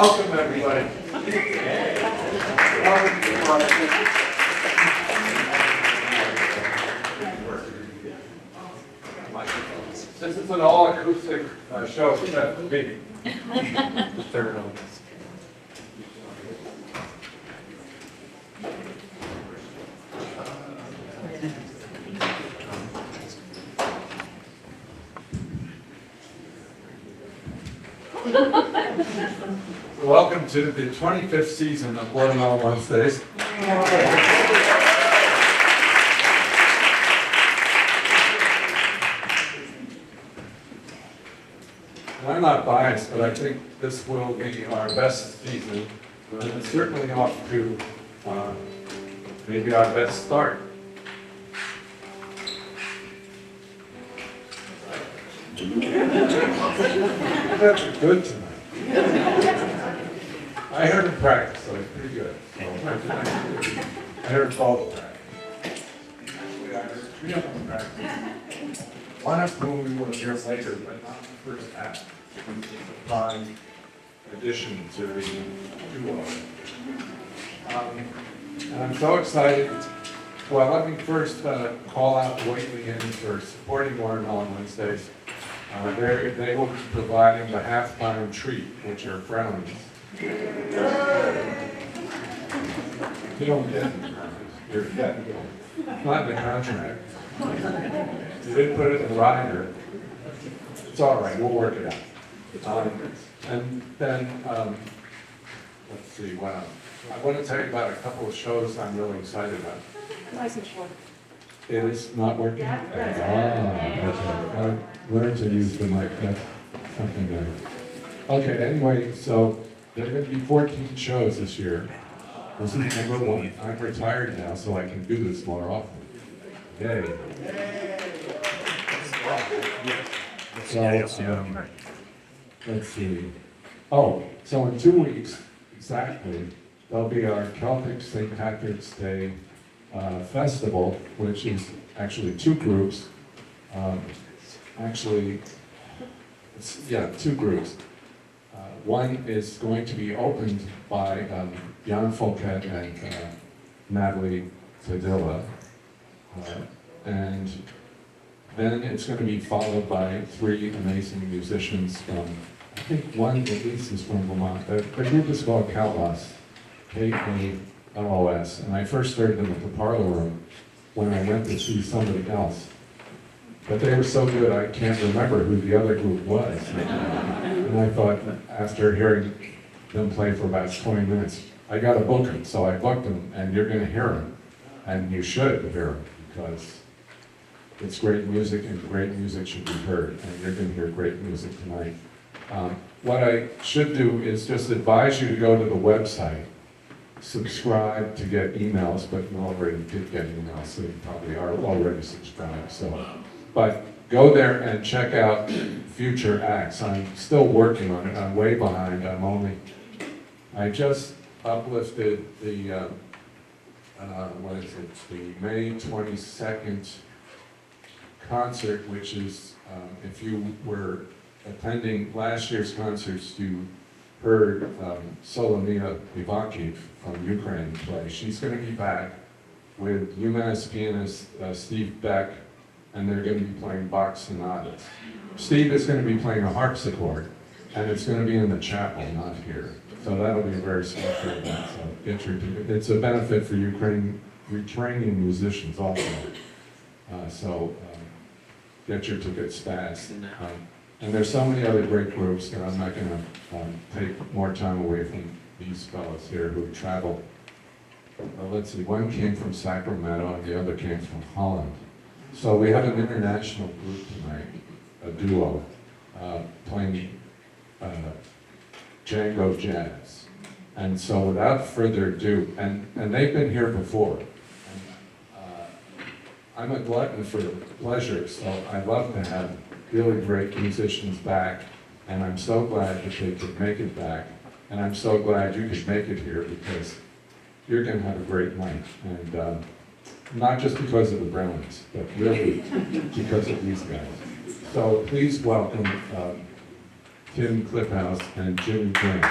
Welcome, everybody. This is an all-acoustic show set for me. Turn it on. Welcome to the 25th season of Blood on Wednesdays. And I'm not biased, but I think this will be our best season, and it's certainly off to maybe our best start. That's good tonight. I heard him practice, so it's pretty good. I heard both practice. Actually, I heard three of them practice. One of whom we will hear later, but not the first half. It's a fine addition to the duo. And I'm so excited. Well, let me first call out the Whately Inn for supporting Watermelon Wednesdays. They will be providing the half-pound treat, which are brownies. You don't get brownies. You're getting them. Not in the contract. You didn't put it in the rider. It's all right. We'll work it out. And then, let's see. Wow. I want to tell you about a couple of shows I'm really excited about. Nice and short. It is not working? Okay. I learned to use the mic, that's something there. Okay, anyway, so there are going to be 14 shows this year. This is number one. I'm retired now, so I can do this more often. Yay. So, let's see. Oh, so in 2 weeks, exactly, there'll be our Celtic St. Patrick's Day festival, which is actually two groups. Two groups. One is going to be opened by Jan Folket and Natalie Padilla. And then it's going to be followed by three amazing musicians from, I think one at least is from Vermont. The group is called Kalos, K-A-L-O-S. And I first heard them at the Parlor Room when I went to see somebody else. But they were so good, I can't remember who the other group was. And I thought, after hearing them play for about 20 minutes, I got to book them. So I booked them, and you're going to hear them. And you should hear them, because it's great music, and great music should be heard. And you're going to hear great music tonight. What I should do is just advise you to go to the website, subscribe to get emails, but you already did get emails, so you probably are already subscribed. But go there and check out future acts. I'm still working on it. I'm way behind. I just uplifted the, the May 22nd concert, which is, if you were attending last year's concerts, you heard Solomia Ivakiv from Ukraine play. She's going to be back with UMass pianist Steve Beck, and they're going to be playing Bach sonatas. Steve is going to be playing a harpsichord, and it's going to be in the chapel, not here. So that'll be a very special event. So it's a benefit for Ukrainian musicians also. Get your tickets fast. And there's so many other great groups that I'm not going to take more time away from these fellows here who travel. Let's see, one came from Sacramento and the other came from Holland. So we have an international group tonight, a duo, playing Django Jazz. And so without further ado, and they've been here before. I'm a glutton for pleasure, so I love to have really great musicians back, and I'm so glad that they could make it back, and I'm so glad you could make it here, because you're going to have a great night, and not just because of the Browns, but really because of these guys. So please welcome Tim Klipuis and Jimmy Grant.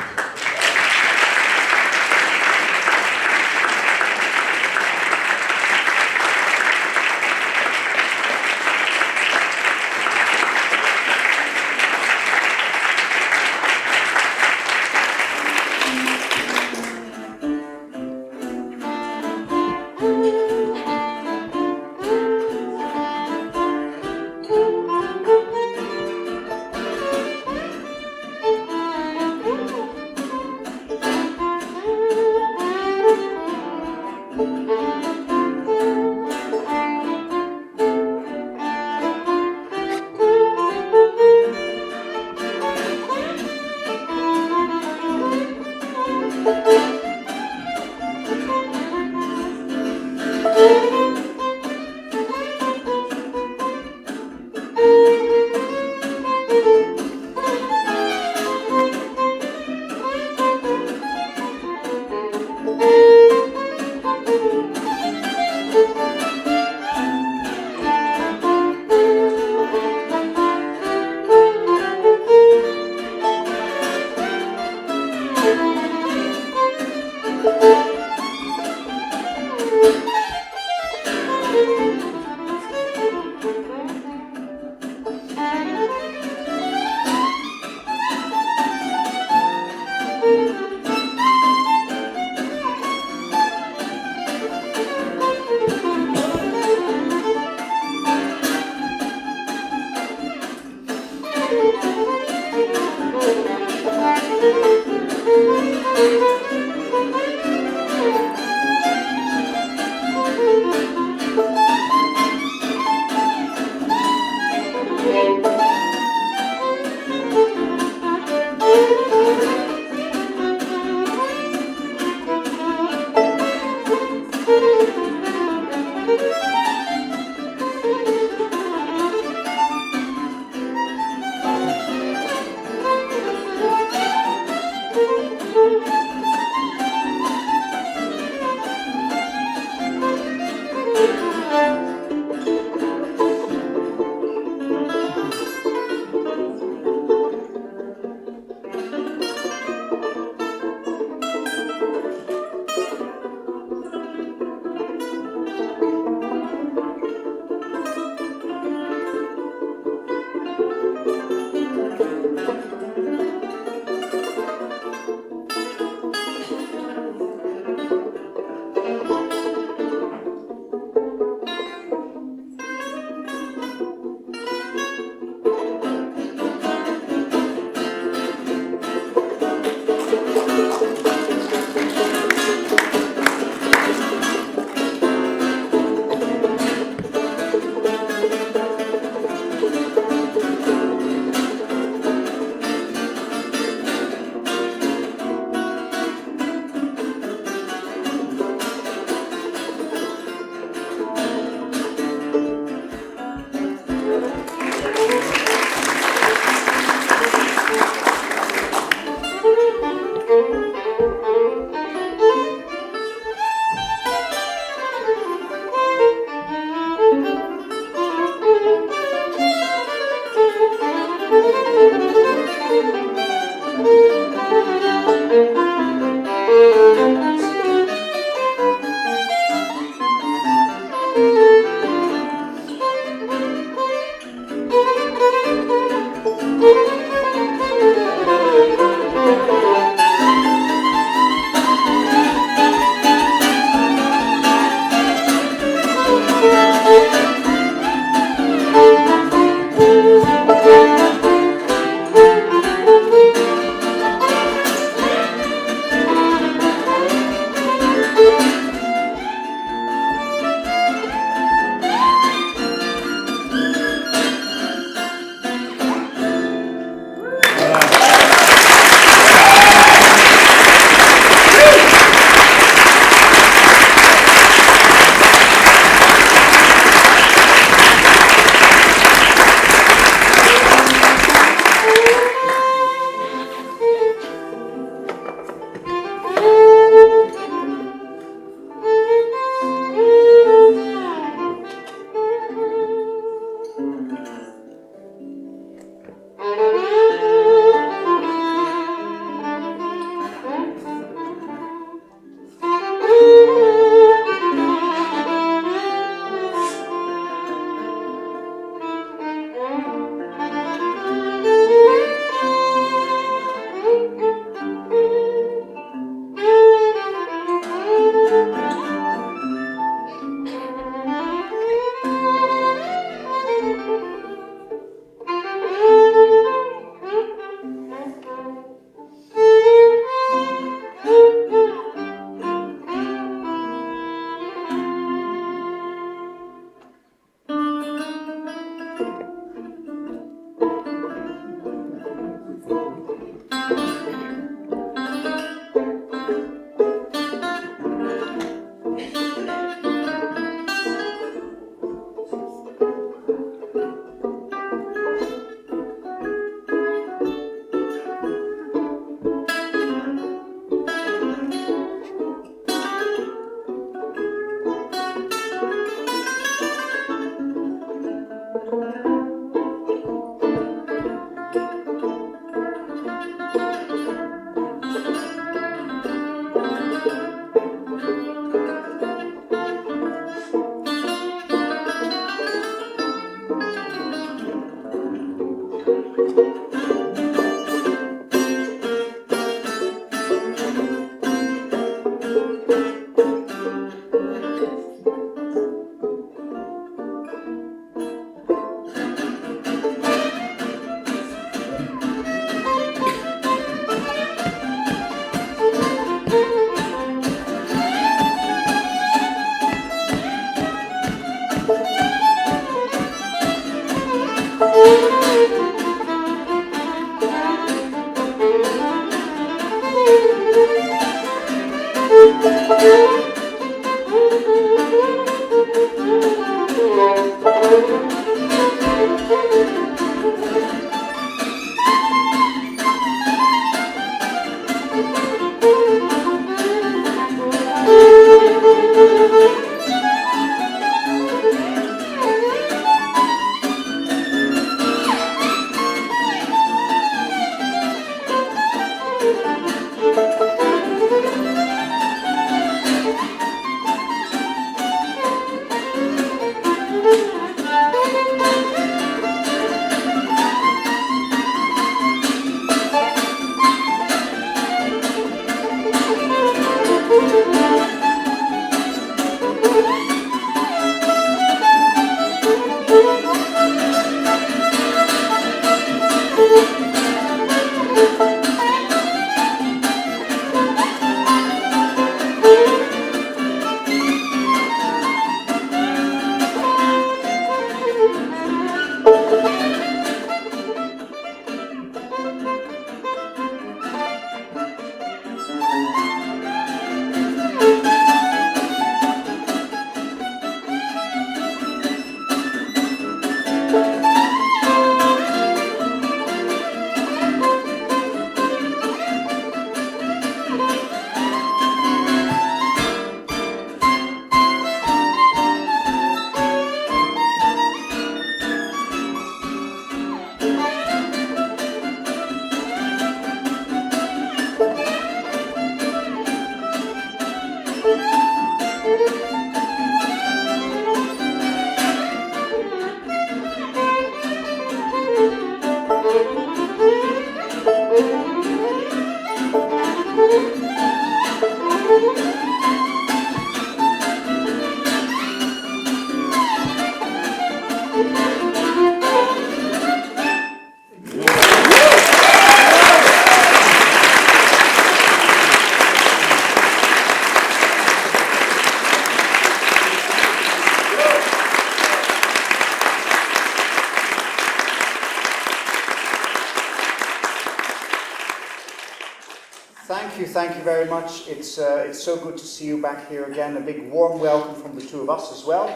Thank you very much. It's so good to see you back here again. A big warm welcome from the two of us as well.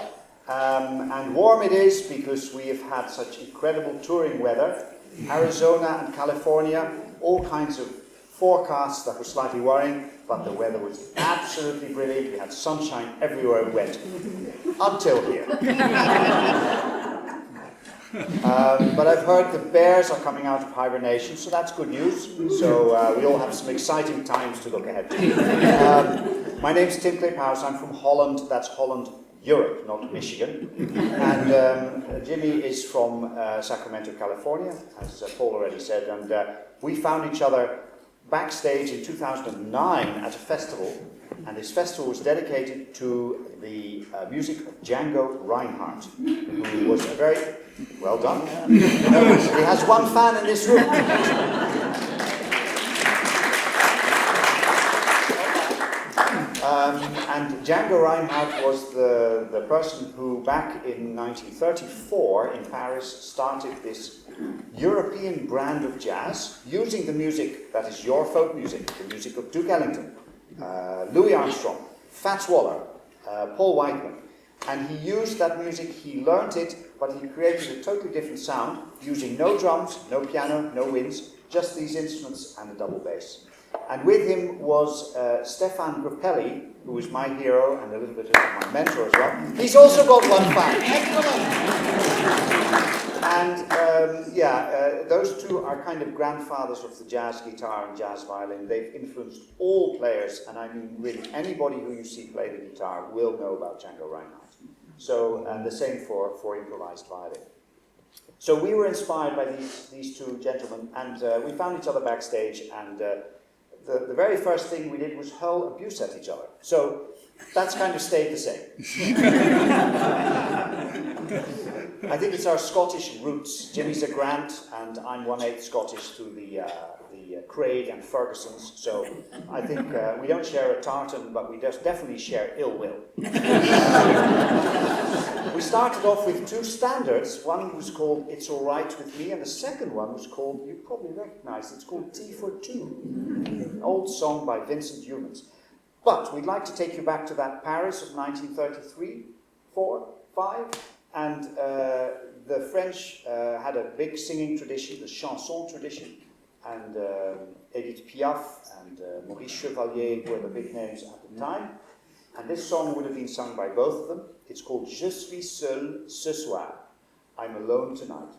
And warm it is because we have had such incredible touring weather. Arizona and California, all kinds of forecasts that were slightly worrying, but the weather was absolutely brilliant. We had sunshine everywhere we went, until here. But I've heard the bears are coming out of hibernation, so that's good news. So we all have some exciting times to look ahead to. My name's Tim Klipuis. I'm from Holland. That's Holland, Europe, not Michigan. And Jimmy is from Sacramento, California, as Paul already said. And we found each other backstage in 2009 at a festival. And this festival was dedicated to the music of Django Reinhardt, who was a very... Well done. He has one fan in this room. And Django Reinhardt was the person who, back in 1934 in Paris, started this European brand of jazz, using the music that is your folk music, the music of Duke Ellington, Louis Armstrong, Fats Waller, Paul Whiteman. And he used that music, he learnt it, but he created a totally different sound, using no drums, no piano, no winds, just these instruments and a double bass. And with him was Stefan Grappelli, who is my hero and a little bit of my mentor as well. He's also got one fan. And those two are kind of grandfathers of the jazz guitar and jazz violin. They've influenced all players, and I mean really anybody who you see play the guitar will know about Django Reinhardt. So, and the same for improvised violin. So we were inspired by these two gentlemen, and we found each other backstage, and the very first thing we did was hurl abuse at each other. So that's kind of stayed the same. I think it's our Scottish roots. Jimmy's a Grant, and I'm 1/8 Scottish through the Craig and Fergusons. So I think we don't share a tartan, but we definitely share ill will. We started off with two standards. One was called It's All Right With Me, and the second one was called, you probably recognize, it's called Tea for Two, an old song by Vincent Youmans. But we'd like to take you back to that Paris of 1933, 4, 5, and the French had a big singing tradition, the chanson tradition, and Edith Piaf and Maurice Chevalier were the big names at the time. And this song would have been sung by both of them. It's called Je suis seul ce soir. I'm alone tonight.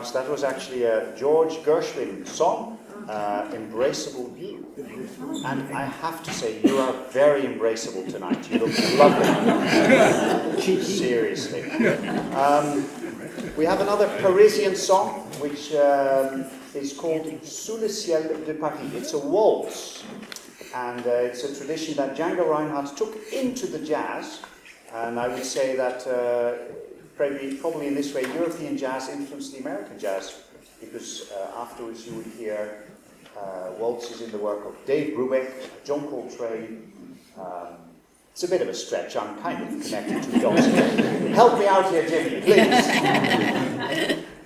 much. That was actually a George Gershwin song, Embraceable You. And I have to say, you are very embraceable tonight. You look lovely. Seriously. We have another Parisian song, which is called Sous le ciel de Paris. It's a waltz. And it's a tradition that Django Reinhardt took into the jazz. And I would say that probably in this way, European jazz influenced the American jazz, because afterwards you would hear waltzes in the work of Dave Brubeck, John Coltrane. It's a bit of a stretch. I'm kind of connected to dots. Help me out here, Jimmy, please.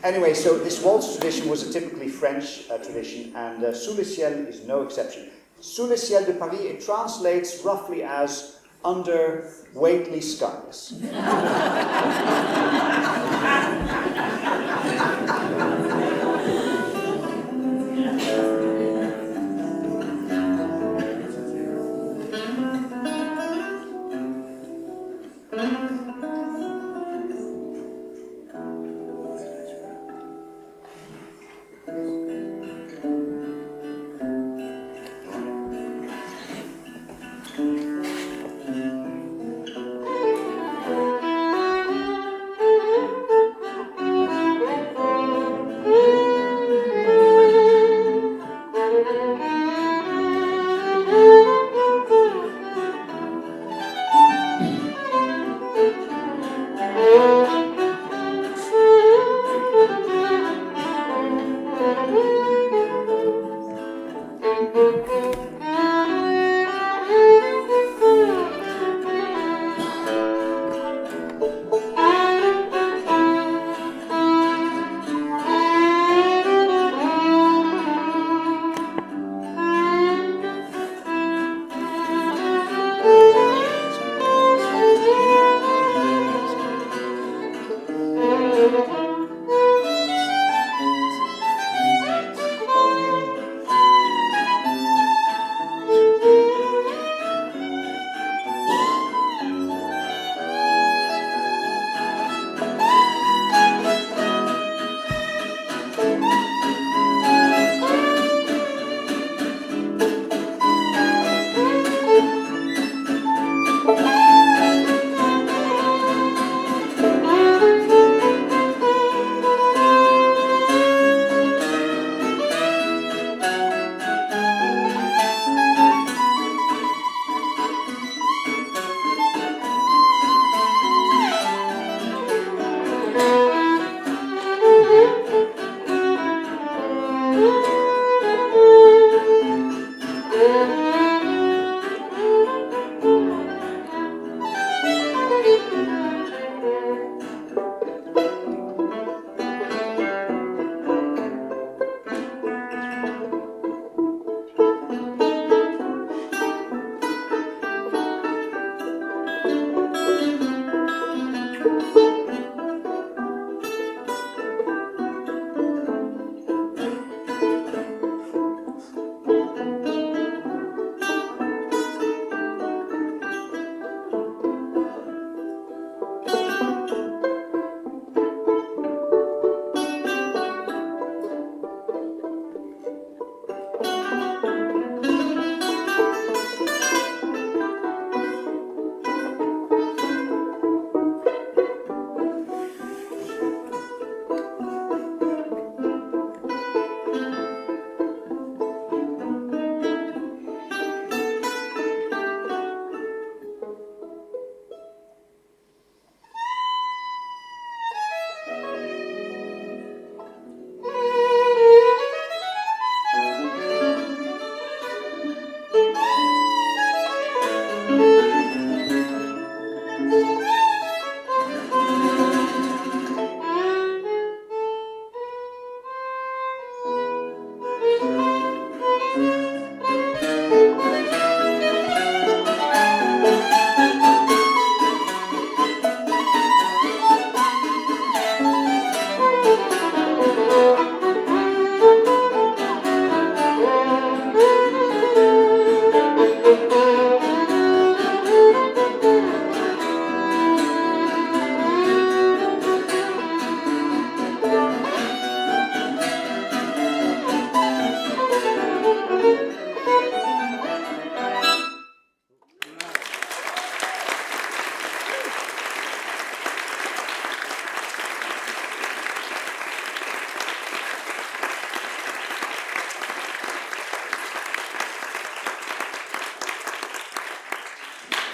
Anyway, so this waltz tradition was a typically French tradition, and Sous le ciel is no exception. Sous le ciel de Paris, it translates roughly as under weightless skies.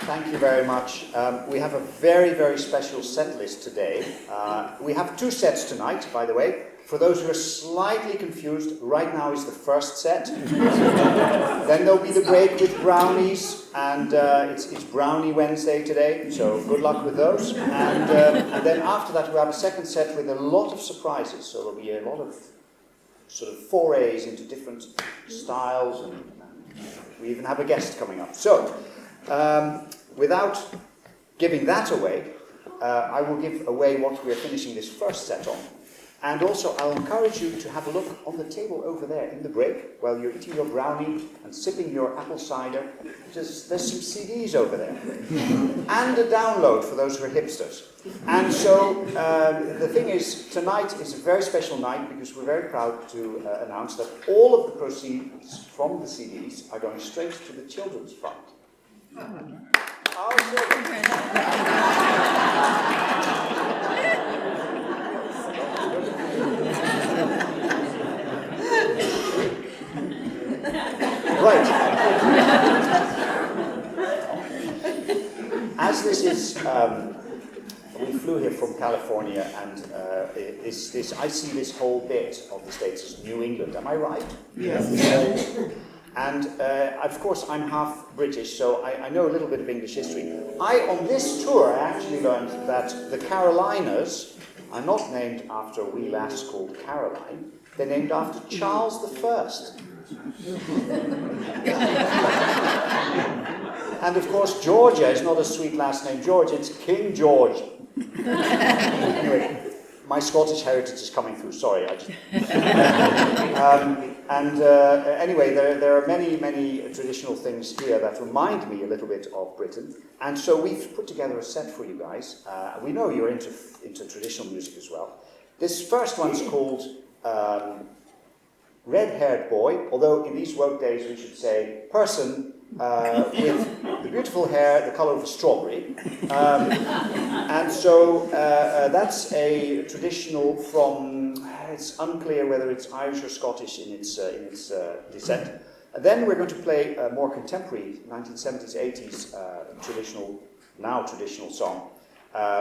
Thank you very much. We have a very, very special set list today. We have 2 sets tonight, by the way. For those who are slightly confused, right now is the first set. Then there'll be the break with brownies, and it's Brownie Wednesday today, so good luck with those. And then after that, we'll have a second set with a lot of surprises. So there'll be a lot of sort of forays into different styles, and we even have a guest coming up. So, without giving that away, I will give away what we are finishing this first set on. And also, I'll encourage you to have a look on the table over there in the break, while you're eating your brownie and sipping your apple cider. There's some CDs over there. And a download for those who are hipsters. And so, the thing is, tonight is a very special night because we're very proud to announce that all of the proceeds from the CDs are going straight to the Children's Fund. Our children. Right. As this is, we flew here from California, and I see this whole bit of the States as New England. Am I right? Yes. And of course, I'm half British, so I know a little bit of English history. On this tour, I actually learned that the Carolinas are not named after a wee lass called Caroline. They're named after Charles I. And of course, Georgia is not a sweet lass named George, it's King George. Anyway, my Scottish heritage is coming through, sorry. Anyway, there are many, many traditional things here that remind me a little bit of Britain. And so we've put together a set for you guys. We know you're into traditional music as well. This first one's called Red-Haired Boy, although in these woke days we should say person with the beautiful hair, the colour of a strawberry. And so that's a traditional from, it's unclear whether it's Irish or Scottish in its descent. And then we're going to play a more contemporary 1970s, 80s traditional song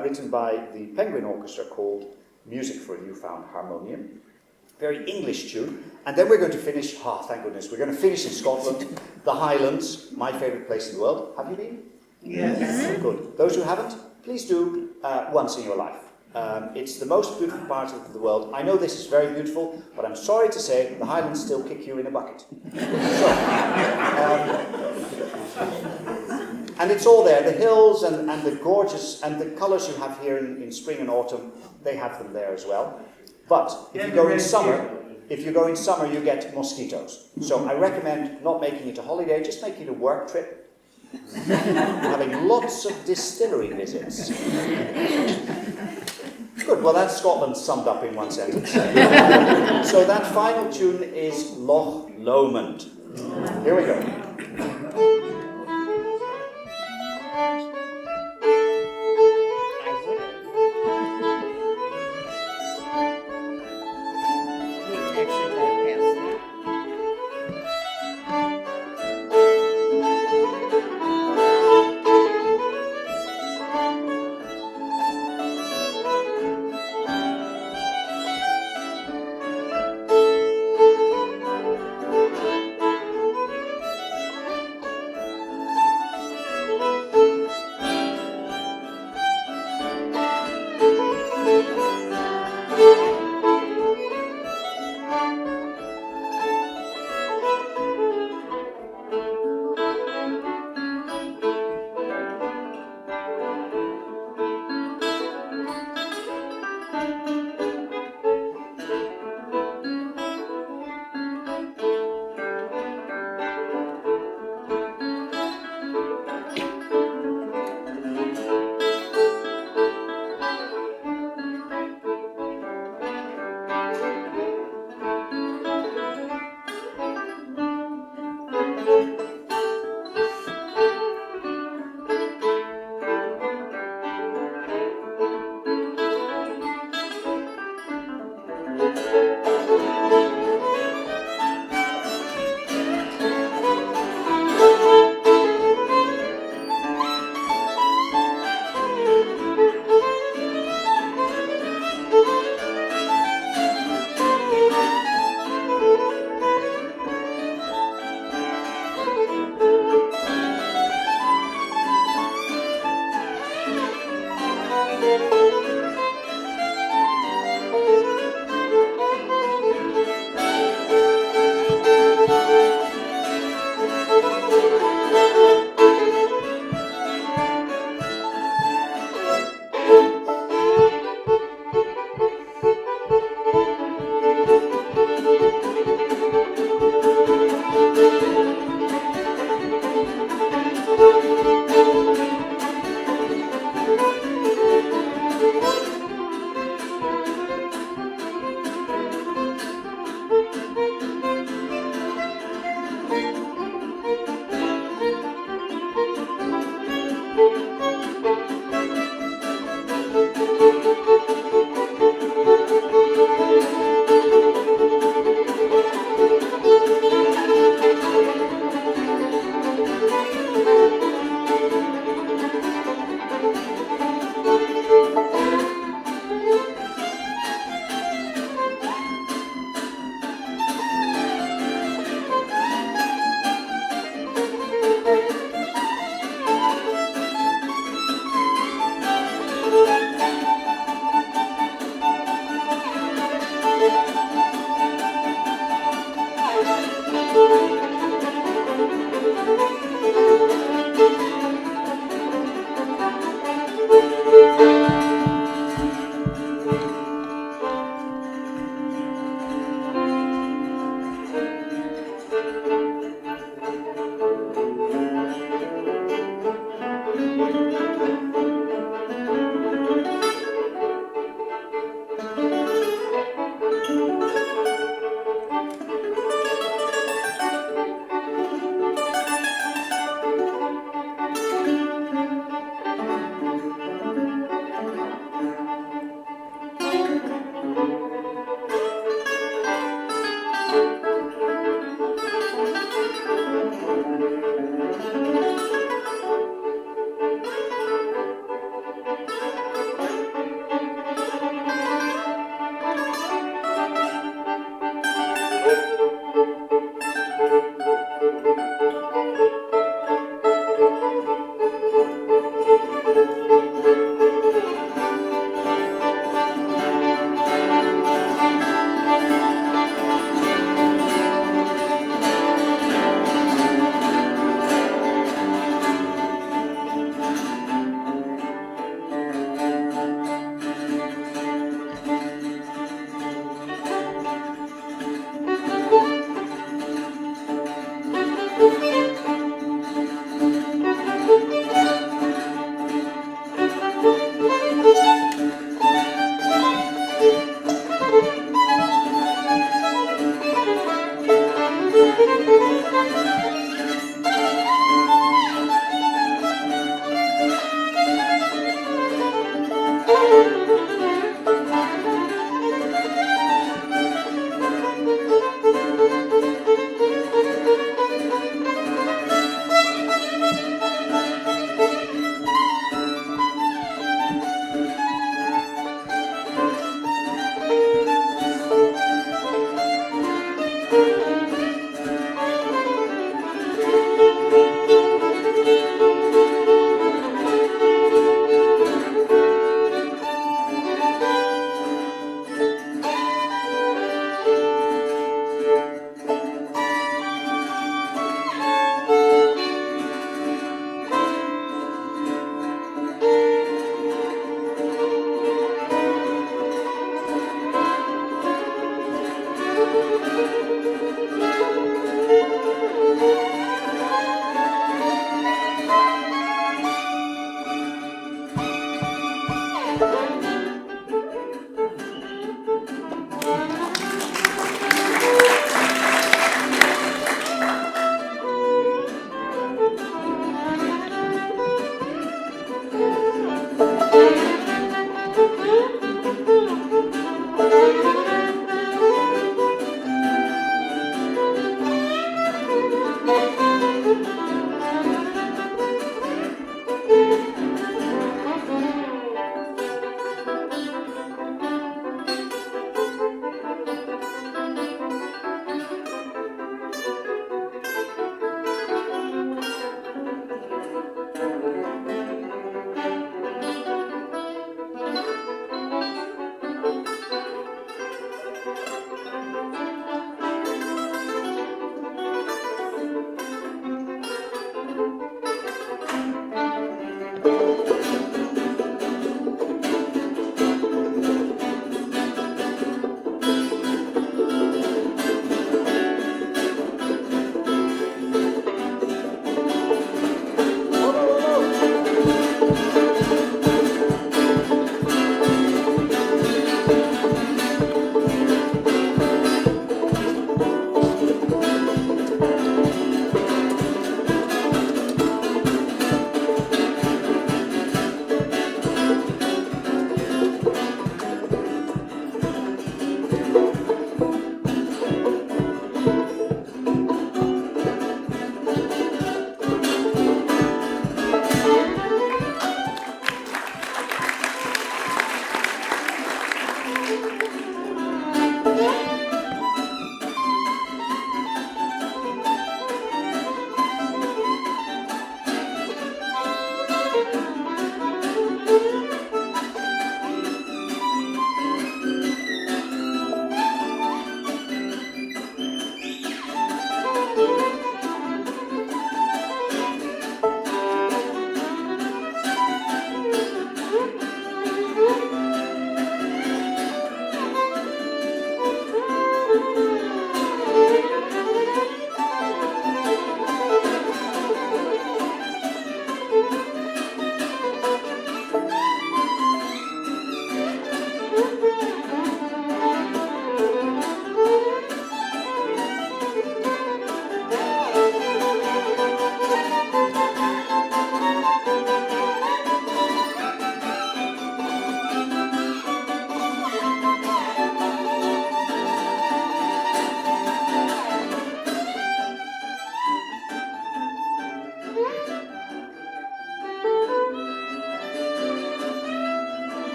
written by the Penguin Orchestra called Music for a Newfound Harmonium. Very English tune. And then we're going to finish, thank goodness, we're going to finish in Scotland, the Highlands, my favourite place in the world. Have you been? Yes. Good. Those who haven't, please do once in your life. It's the most beautiful part of the world. I know this is very beautiful, but I'm sorry to say the Highlands still kick you in a bucket. So, and it's all there. The hills and the gorgeous, and the colours you have here in spring and autumn, they have them there as well. But if you go in summer, you get mosquitoes. So I recommend not making it a holiday, just make it a work trip. Having lots of distillery visits. Good, well that's Scotland summed up in one sentence. So that final tune is Loch Lomond. Here we go.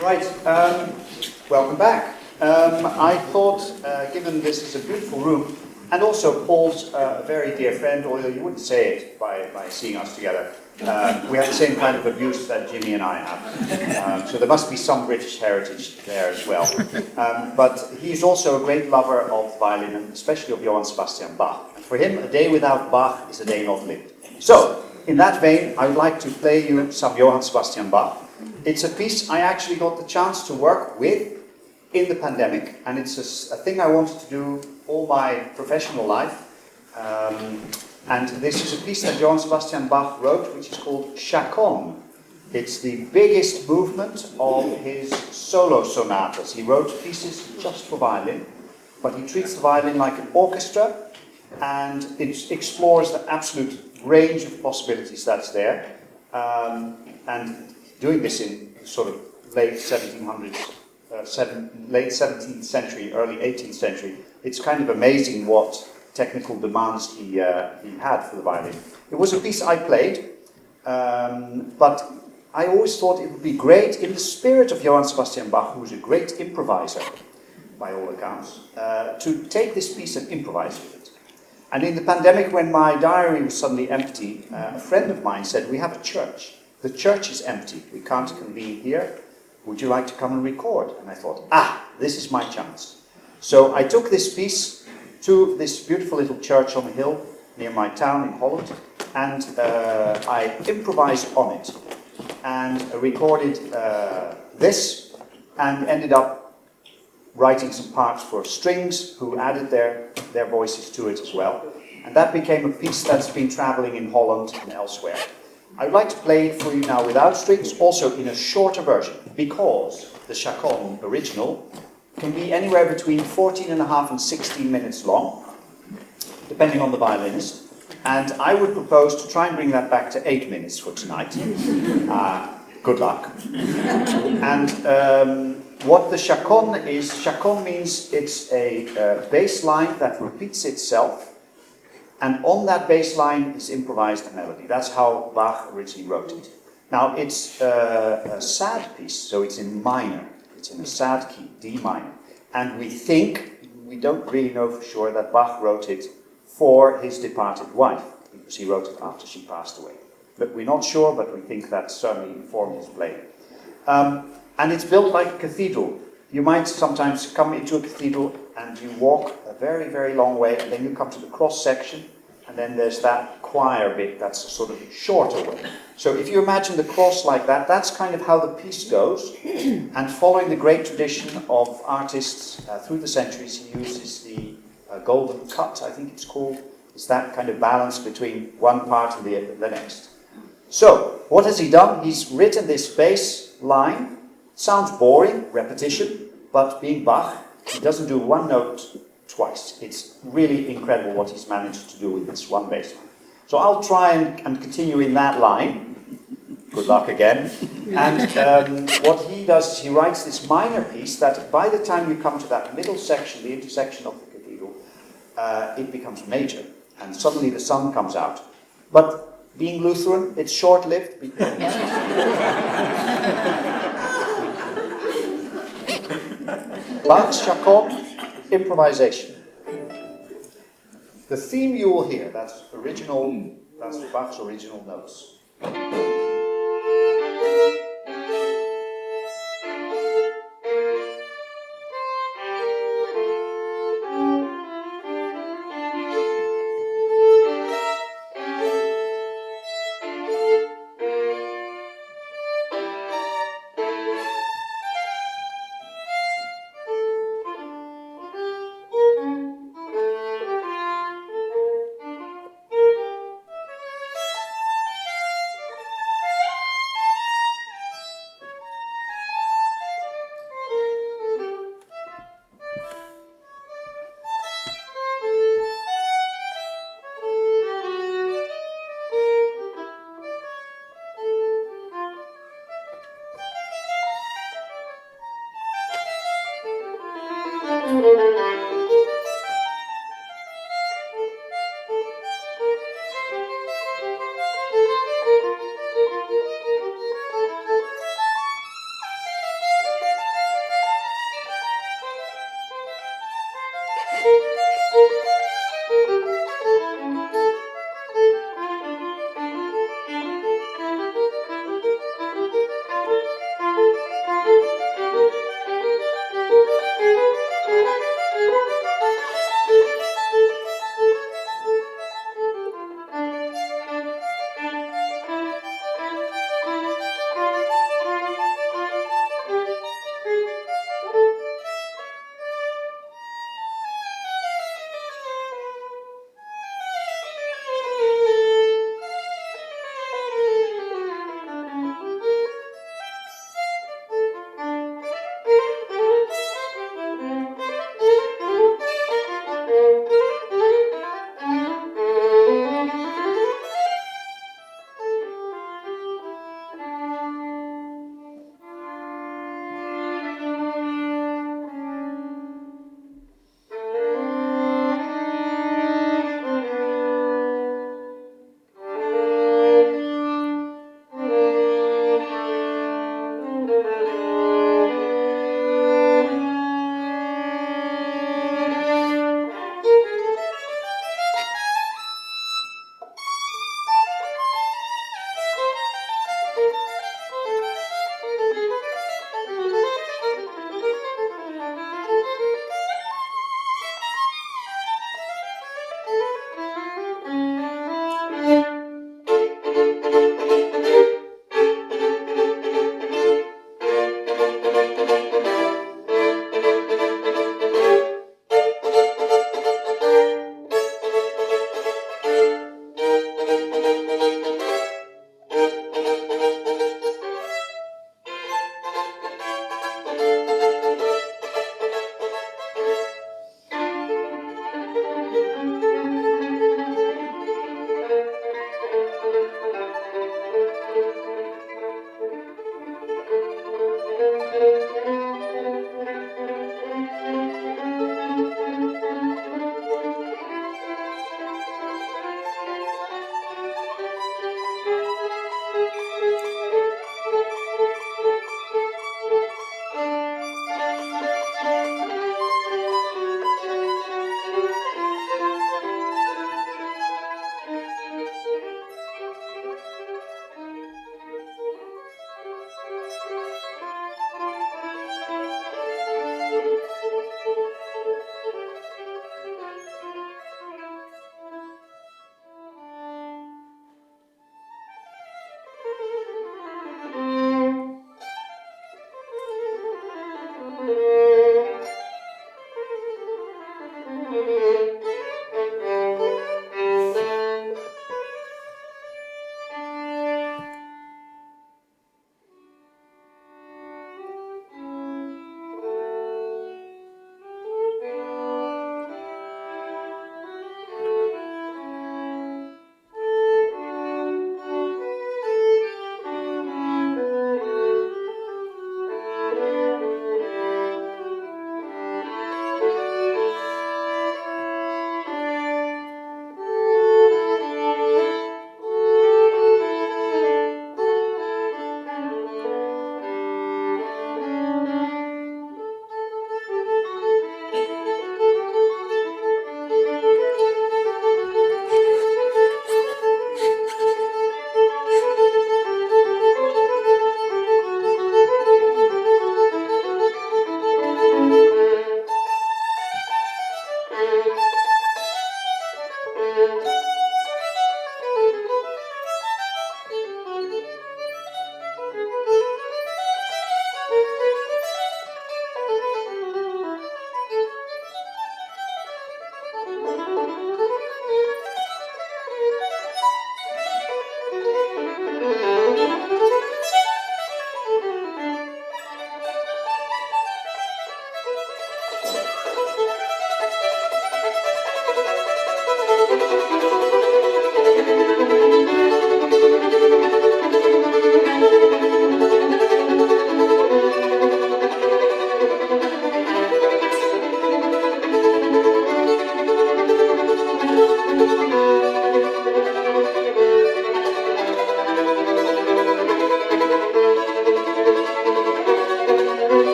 Right, welcome back. I thought, given this is a beautiful room, and also Paul's a very dear friend, although you wouldn't say it by seeing us together, we have the same kind of abuse that Jimmy and I have. So there must be some British heritage there as well. But he's also a great lover of violin, and especially of Johann Sebastian Bach. And for him, a day without Bach is a day not lived. So, in that vein, I would like to play you some Johann Sebastian Bach. It's a piece I actually got the chance to work with in the pandemic, and it's a thing I wanted to do all my professional life. And this is a piece that Johann Sebastian Bach wrote, which is called Chaconne. It's the biggest movement of his solo sonatas. He wrote pieces just for violin, but he treats the violin like an orchestra, and it explores the absolute range of possibilities that's there. And doing this in sort of late 1700s, late 17th century, early 18th century, it's kind of amazing what technical demands he had for the violin. It was a piece I played, but I always thought it would be great, in the spirit of Johann Sebastian Bach, who was a great improviser, by all accounts, to take this piece and improvise with it. And in the pandemic, when my diary was suddenly empty, a friend of mine said, "We have a church. The church is empty. We can't convene here. Would you like to come and record?" And I thought, this is my chance. So I took this piece to this beautiful little church on a hill near my town in Holland, and I improvised on it and recorded this, and ended up writing some parts for strings, who added their voices to it as well. And that became a piece that's been traveling in Holland and elsewhere. I'd like to play it for you now without strings, also in a shorter version, because the Chaconne original can be anywhere between 14.5 and 16 minutes long, depending on the violinist. And I would propose to try and bring that back to 8 minutes for tonight. Good luck. And what the Chaconne is, Chaconne means it's a bass line that repeats itself, and on that bass line is improvised a melody. That's how Bach originally wrote it. Now, it's a sad piece, so it's in minor. It's in a sad key, D minor. And we don't really know for sure that Bach wrote it for his departed wife, because he wrote it after she passed away. But we're not sure, but we think that certainly informed his playing. And it's built like a cathedral. You might sometimes come into a cathedral and you walk a very, very long way, and then you come to the cross section, and then there's that choir bit that's a sort of shorter way. So if you imagine the cross like that, that's kind of how the piece goes. And following the great tradition of artists through the centuries, he uses the golden cut, I think it's called. It's that kind of balance between one part and the next. So, what has he done? He's written this bass line. Sounds boring, repetition, but being Bach, he doesn't do one note twice. It's really incredible what he's managed to do with this one bass line. So I'll try and continue in that line. Good luck again. And what he does is he writes this minor piece that by the time you come to that middle section, the intersection of the cathedral, it becomes major. And suddenly the sun comes out. But being Lutheran, it's short-lived because Bach's Chaconne, improvisation. The theme you will hear, that's Bach's original notes.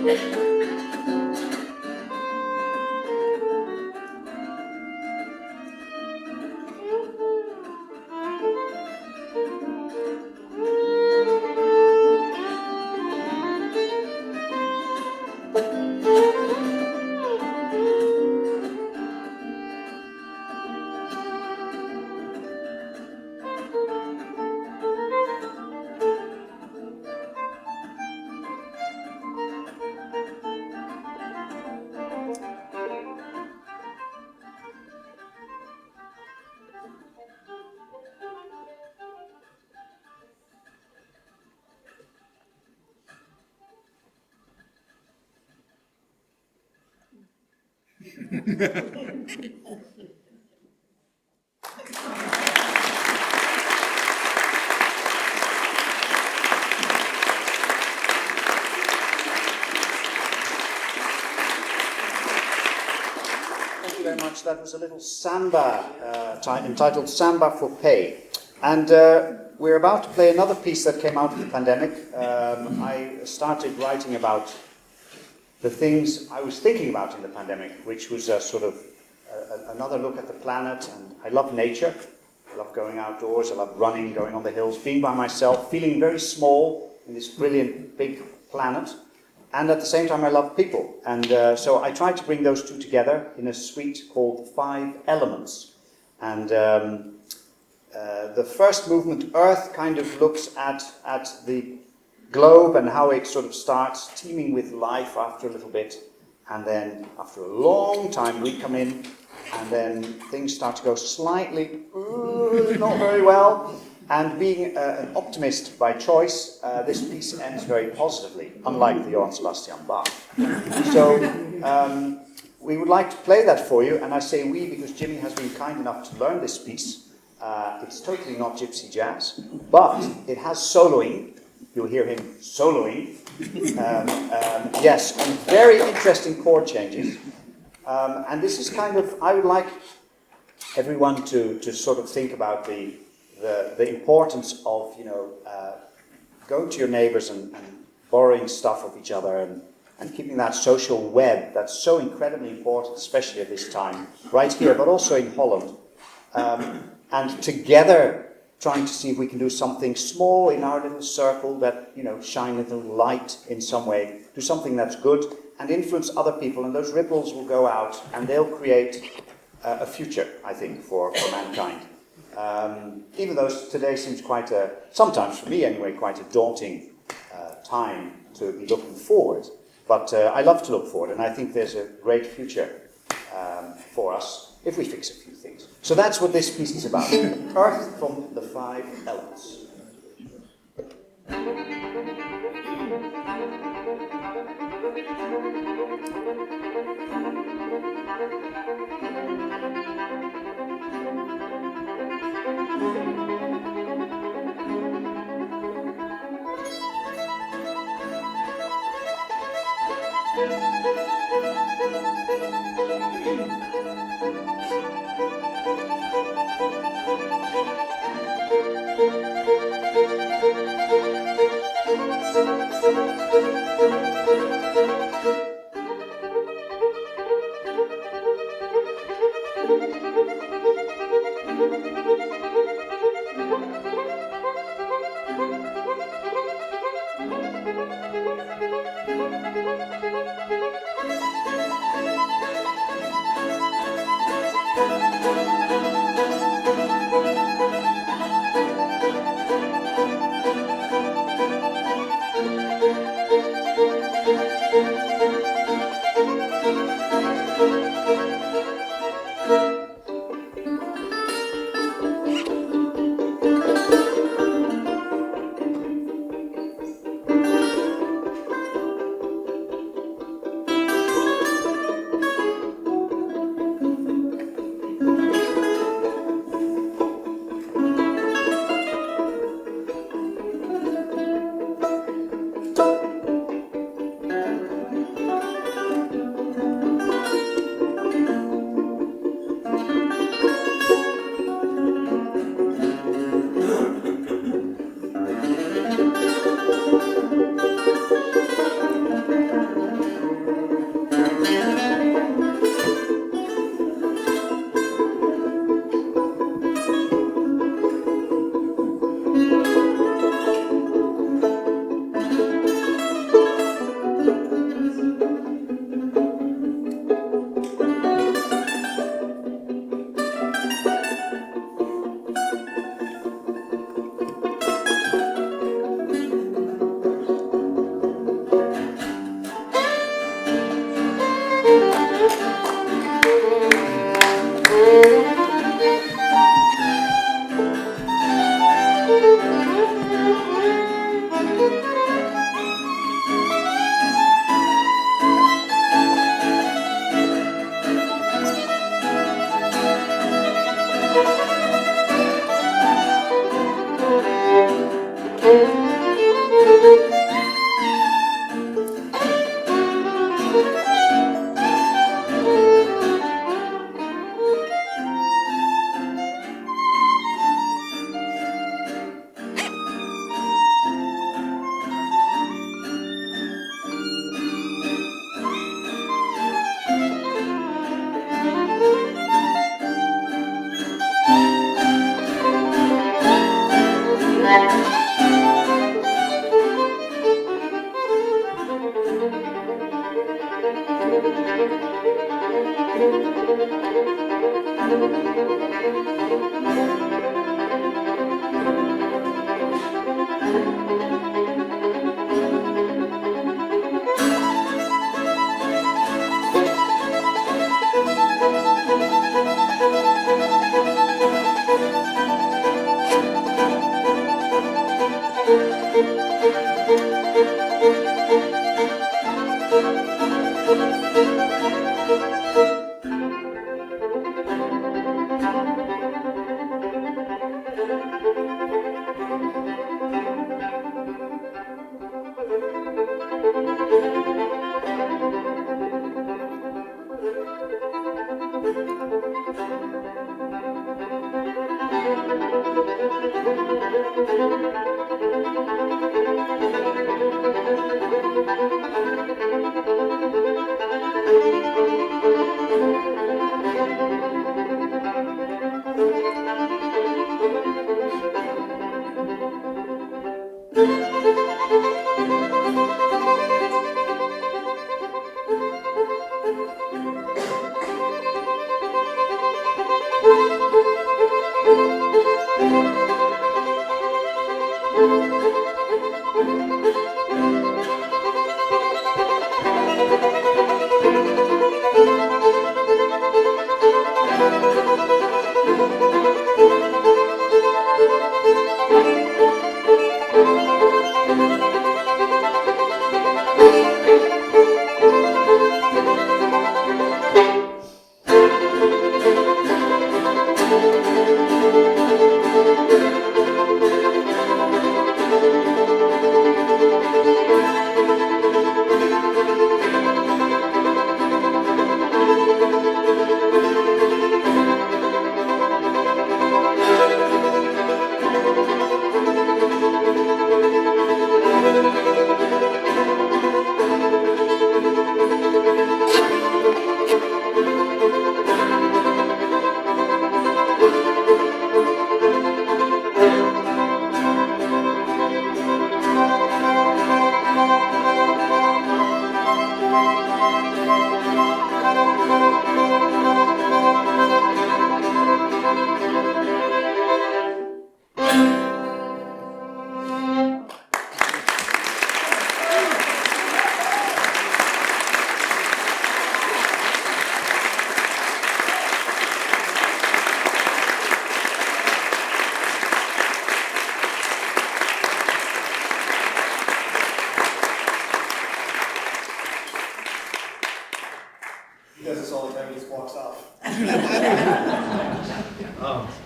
Thank you very much. That was a little samba entitled Samba for Pay. And we're about to play another piece that came out of the pandemic. I started writing about the things I was thinking about in the pandemic, which was a sort of another look at the planet. And I love nature. I love going outdoors. I love running, going on the hills, being by myself, feeling very small in this brilliant big planet. And at the same time, I love people. And so I tried to bring those two together in a suite called 5 Elements. And the first movement, Earth, kind of looks at the globe and how it sort of starts teeming with life after a little bit. And then after a long time, we come in, and then things start to go slightly, not very well. And being an optimist by choice, this piece ends very positively, unlike the Johann Sebastian Bach. So we would like to play that for you, and I say we because Jimmy has been kind enough to learn this piece. It's totally not gypsy jazz, but it has soloing. You'll hear him soloing. Yes, and very interesting chord changes. And this is kind of, I would like everyone to sort of think about the importance of, going to your neighbors and borrowing stuff of each other and keeping that social web that's so incredibly important, especially at this time, right here, but also in Holland. And together trying to see if we can do something small in our little circle that, shine a little light in some way, do something that's good and influence other people, and those ripples will go out and they'll create a future, I think, for mankind. Even though today seems sometimes for me anyway, quite a daunting time to be looking forward. But I love to look forward, and I think there's a great future for us if we fix a few things. So that's what this piece is about. Earth from the 5 Elements.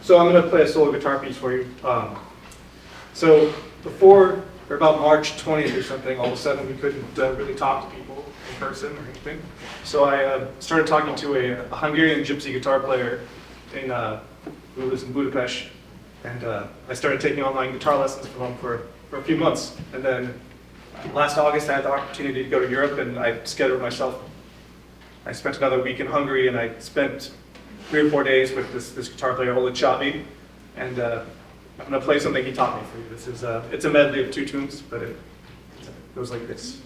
So I'm going to play a solo guitar piece for you. So before, or about March 20th or something, all of a sudden we couldn't really talk to people in person or anything. So I started talking to a Hungarian gypsy guitar player who lives in Budapest. And I started taking online guitar lessons from him for a few months. And then last August I had the opportunity to go to Europe, and I scheduled myself. I spent another week in Hungary, and I spent 3 or 4 days with this guitar player, Oleg Chabi, and I'm going to play something he taught me for you. This is it's a medley of 2 tunes, but it goes like this.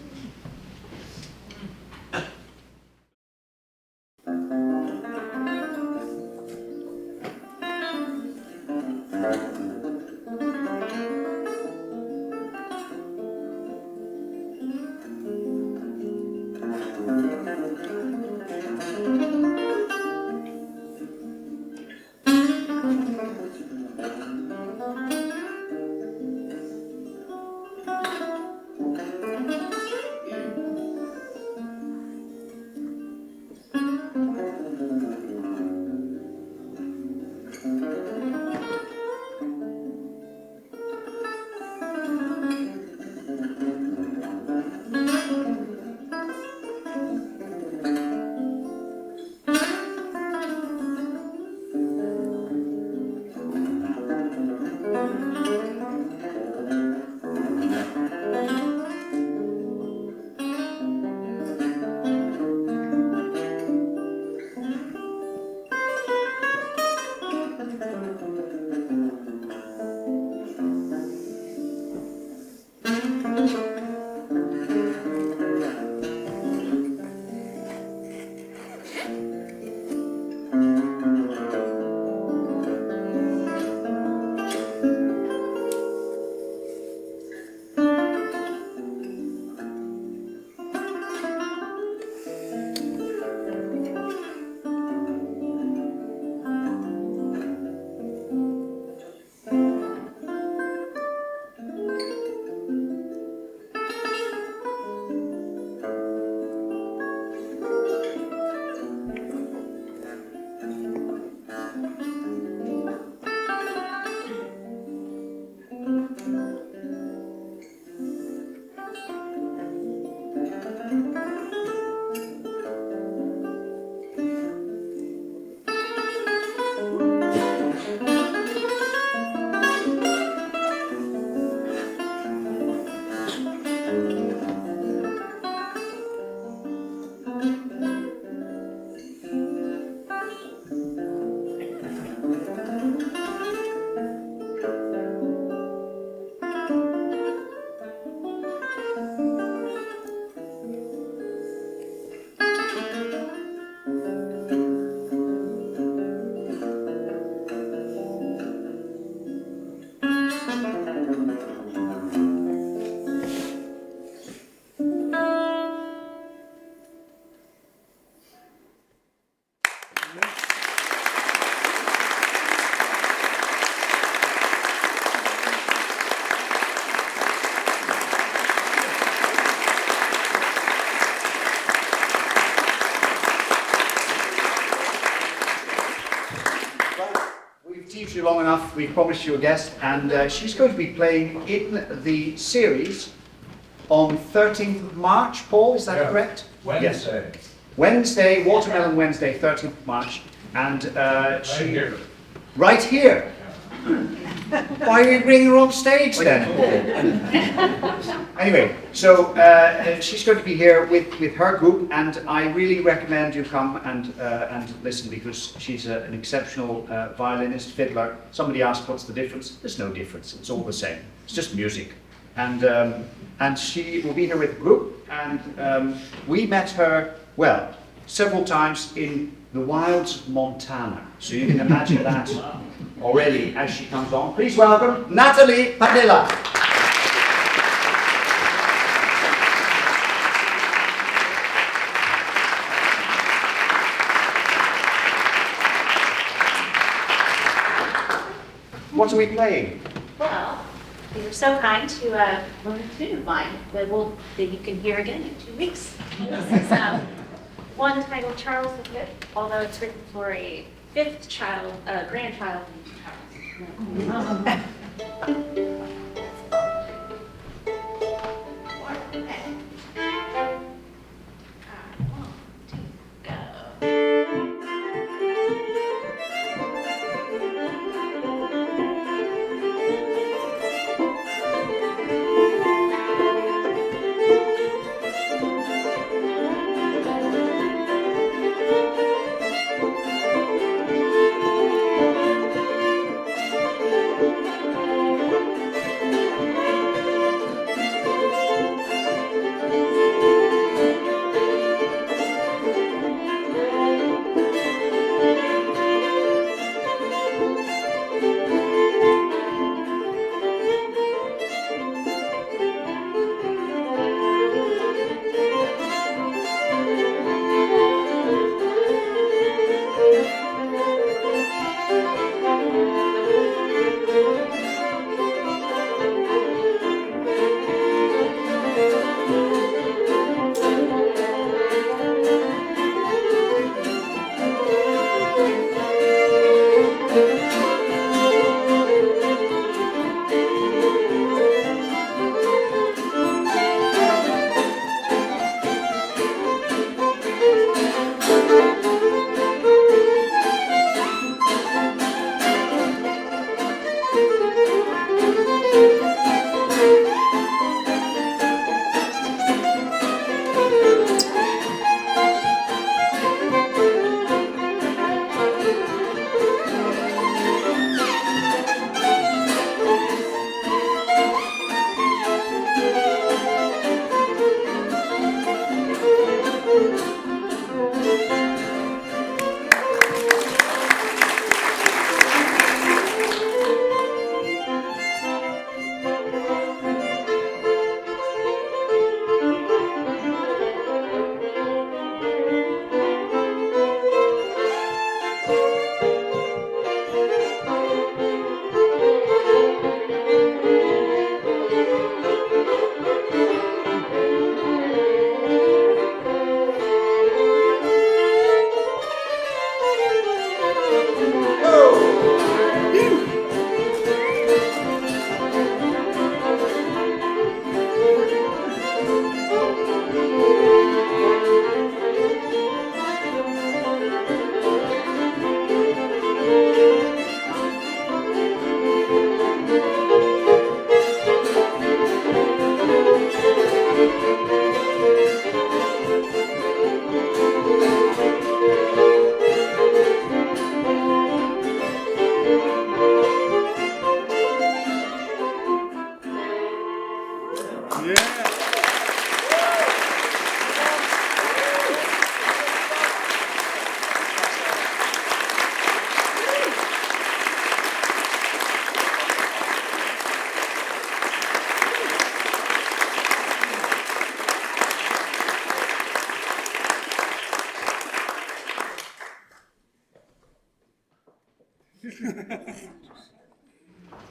Teased you long enough, we promised you a guest, and she's going to be playing in the series on 13th of March. Paul, is that correct? Wednesday. Yes. Wednesday, Watermelon Wednesday, 13th of March, and Right here. Right here. Why are you bringing her on stage then? Anyway, so she's going to be here with her group, and I really recommend you come and listen, because she's an exceptional violinist, fiddler. Somebody asked what's the difference. There's no difference. It's all the same. It's just music. And she will be here with the group, and we met her, well, several times in the wilds of Montana. So you can imagine that already as she comes on. Please welcome Natalie Padilla. What are we playing? Well, you were so kind to learn a tune of mine that you can hear again in 2 weeks. This is one titled Charles V, although it's written for a fifth child, grandchild named Charles.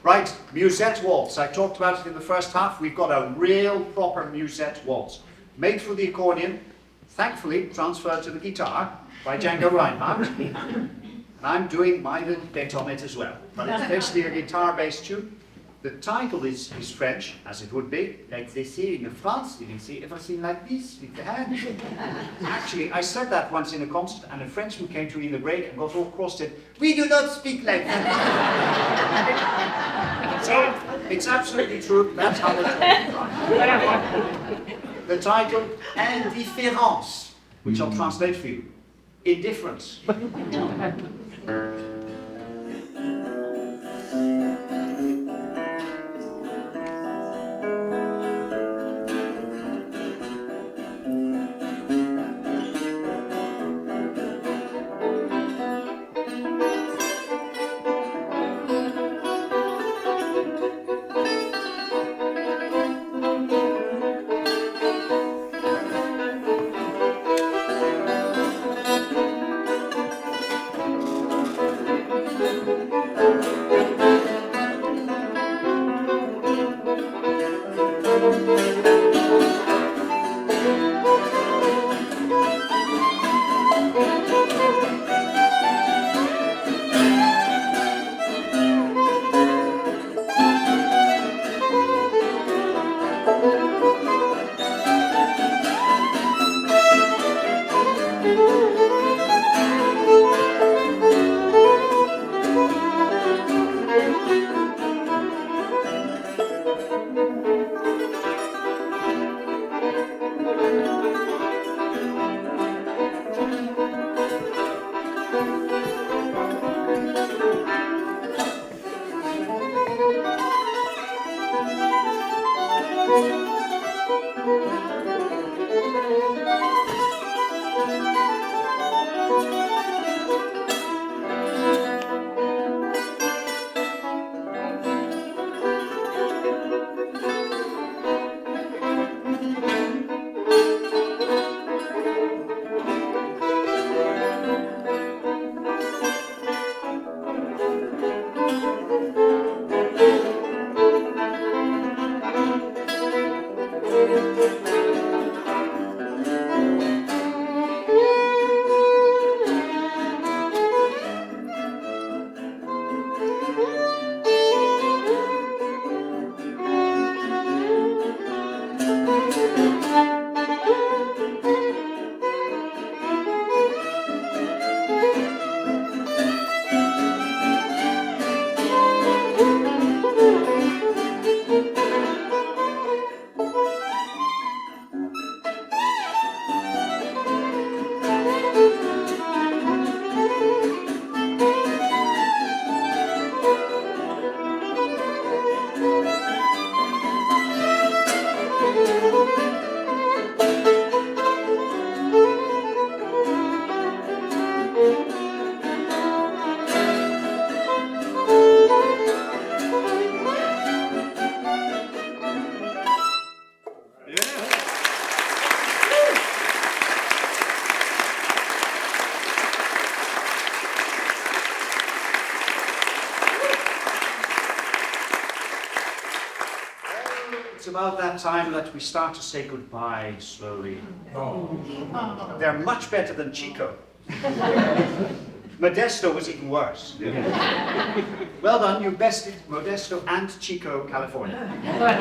Right, musette waltz. I talked about it in the first half. We've got a real proper musette waltz. Made for the accordion, thankfully transferred to the guitar by Django Reinhardt. And I'm doing my little bit on it as well. But it's basically a guitar-based tune. The title is French, as it would be. Like they say in France, you can say everything like this with the hand. Actually, I said that once in a concert, and a Frenchman came to me in the break and got all cross and said, "We do not speak like that." So, it's absolutely true. That's how they talk. The title, Indifférence, which I'll translate for you. Indifference. It's about that time that we start to say goodbye slowly. They're much better than Chico. Modesto was even worse. Well done, you bested Modesto and Chico, California. I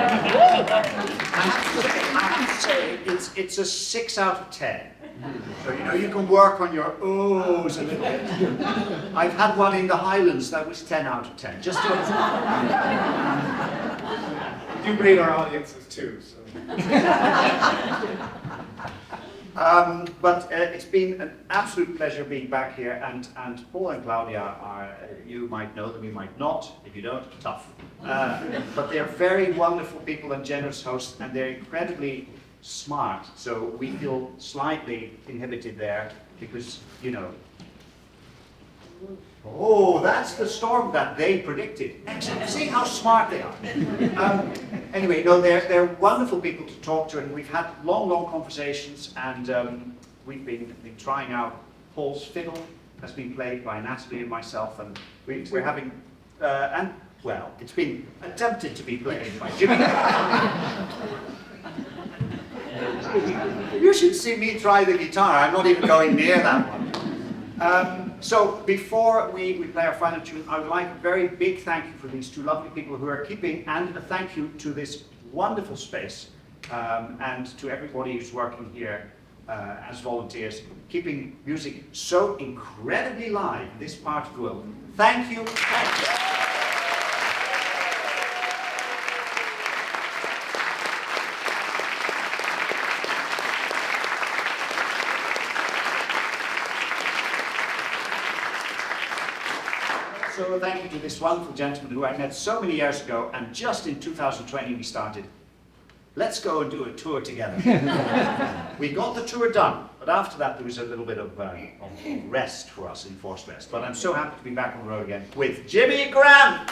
have to say, it's a 6 out of 10. So, you know, you can work on your O's a little bit. I've had one in the Highlands that was 10 out of 10. Just to... You rate our audiences too, so. But it's been an absolute pleasure being back here, and Paul and Claudia are, you might know them, you might not. If you don't, tough. But they're very wonderful people and generous hosts, and they're incredibly smart, so we feel slightly inhibited there because, you know, oh, that's the storm that they predicted. Excellent. See how smart they are. Anyway, no, they're wonderful people to talk to, and we've had long conversations, and we've been trying out. Paul's fiddle has been played by Natalie and myself, and we're having, and well, it's been attempted to be played by Jimmy. You should see me try the guitar. I'm not even going near that one. So before we play our final tune, I would like a very big thank you for these two lovely people who are keeping, and a thank you to this wonderful space, and to everybody who's working here as volunteers, keeping music so incredibly live in this part of the world. Thank you. Thank you. So thank you to this wonderful gentleman who I met so many years ago, and just in 2020 we started, let's go and do a tour together. We got the tour done, but after that there was a little bit of rest for us, enforced rest. But I'm so happy to be back on the road again with Jimmy Grant!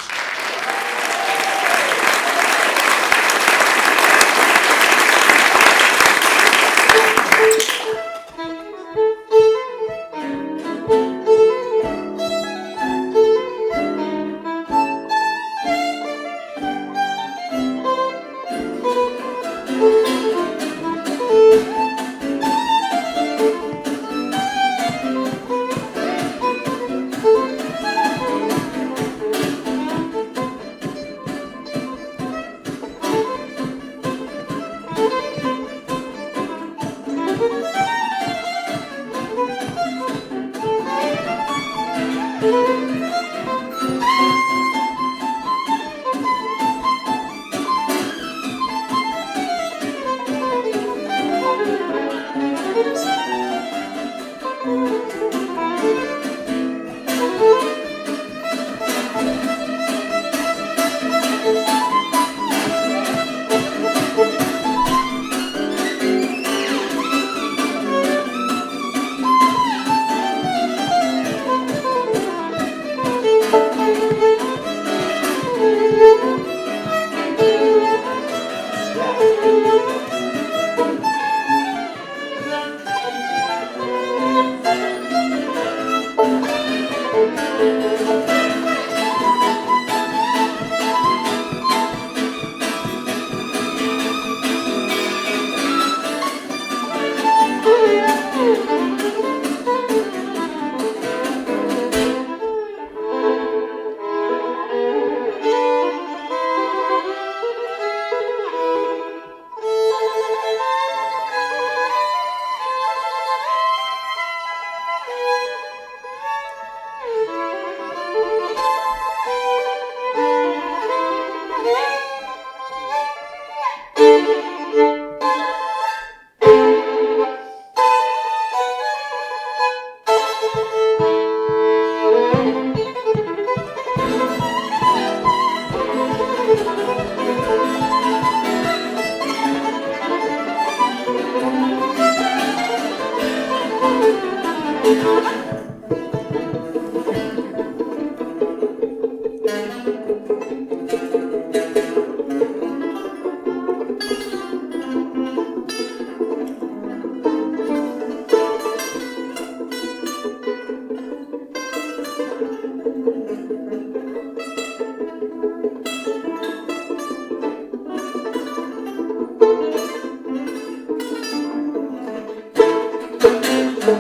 One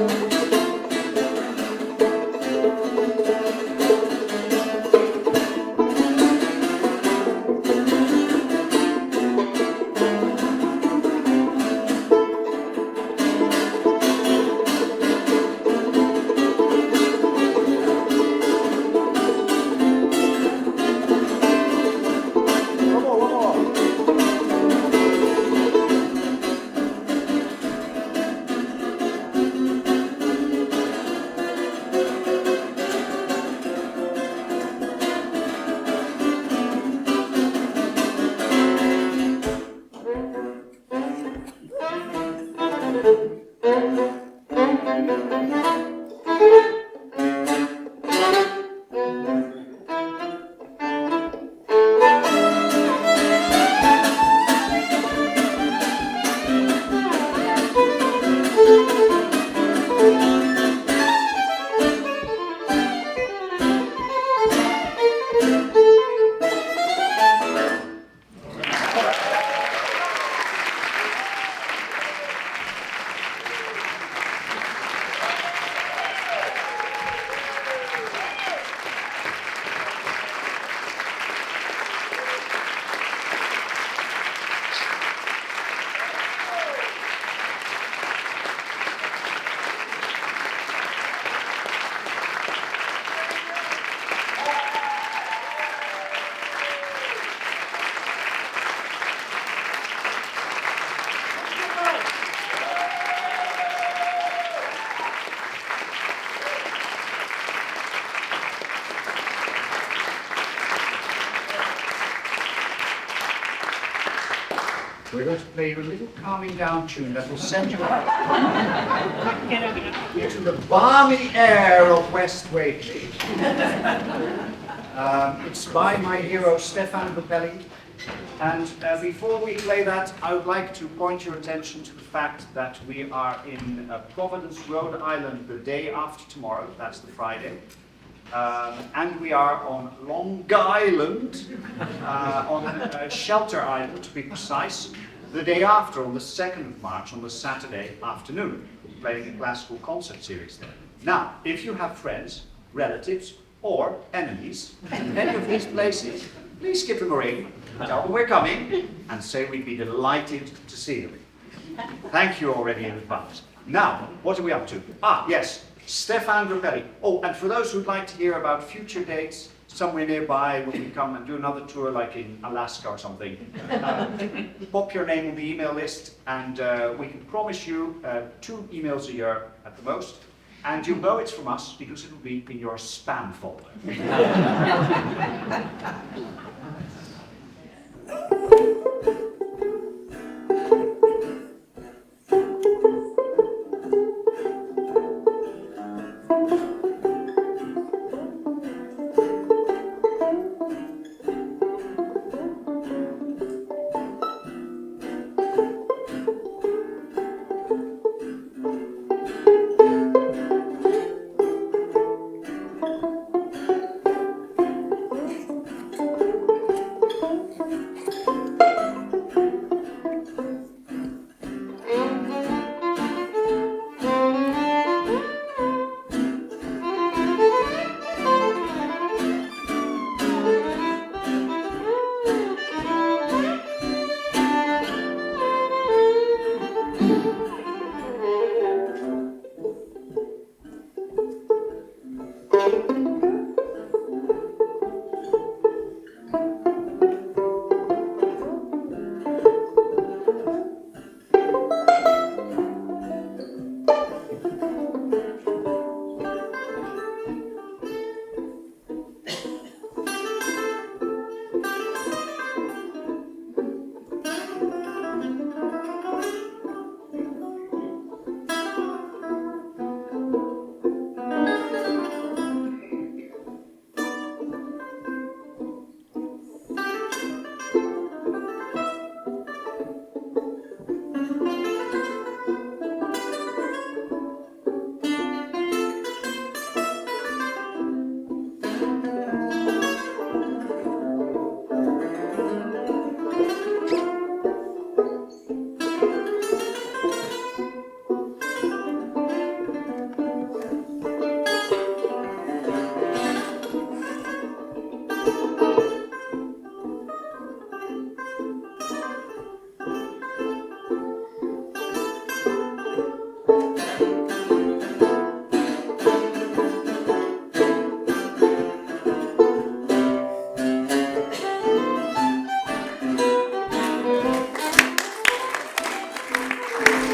more, one more. We're going to play you a little calming down tune that will send you into the balmy air of West Whaley. It's by my hero Stefan Lupelli. And before we play that, I would like to point your attention to the fact that we are in Providence, Rhode Island the day after tomorrow. That's the Friday. And we are on Long Island, on Shelter Island to be precise, the day after, on the 2nd of March, on the Saturday afternoon, playing a classical concert series there. Now, if you have friends, relatives, or enemies in any of these places, please give them a ring, tell them we're coming, and say we'd be delighted to see them. Thank you already in advance. Now, what are we up to? Ah, yes. Stefan Lupelli. Oh, and for those who'd like to hear about future dates, somewhere nearby when we come and do another tour like in Alaska or something, pop your name on the email list and we can promise you 2 emails a year at the most. And you'll know it's from us because it'll be in your spam folder.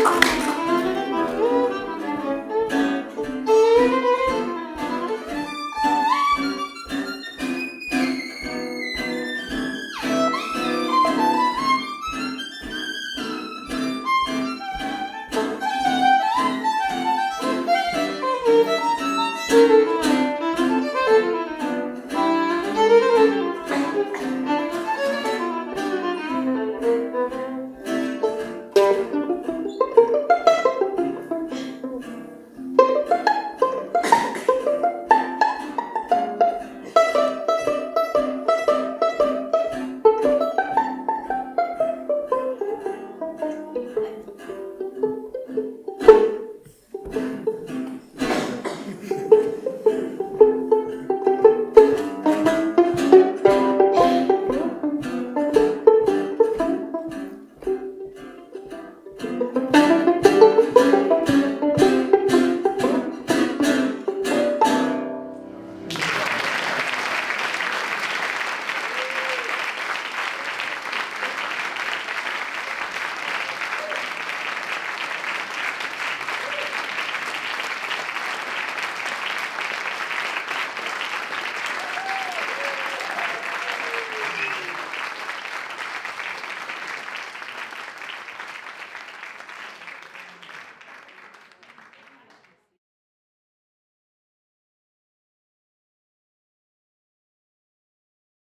Bye.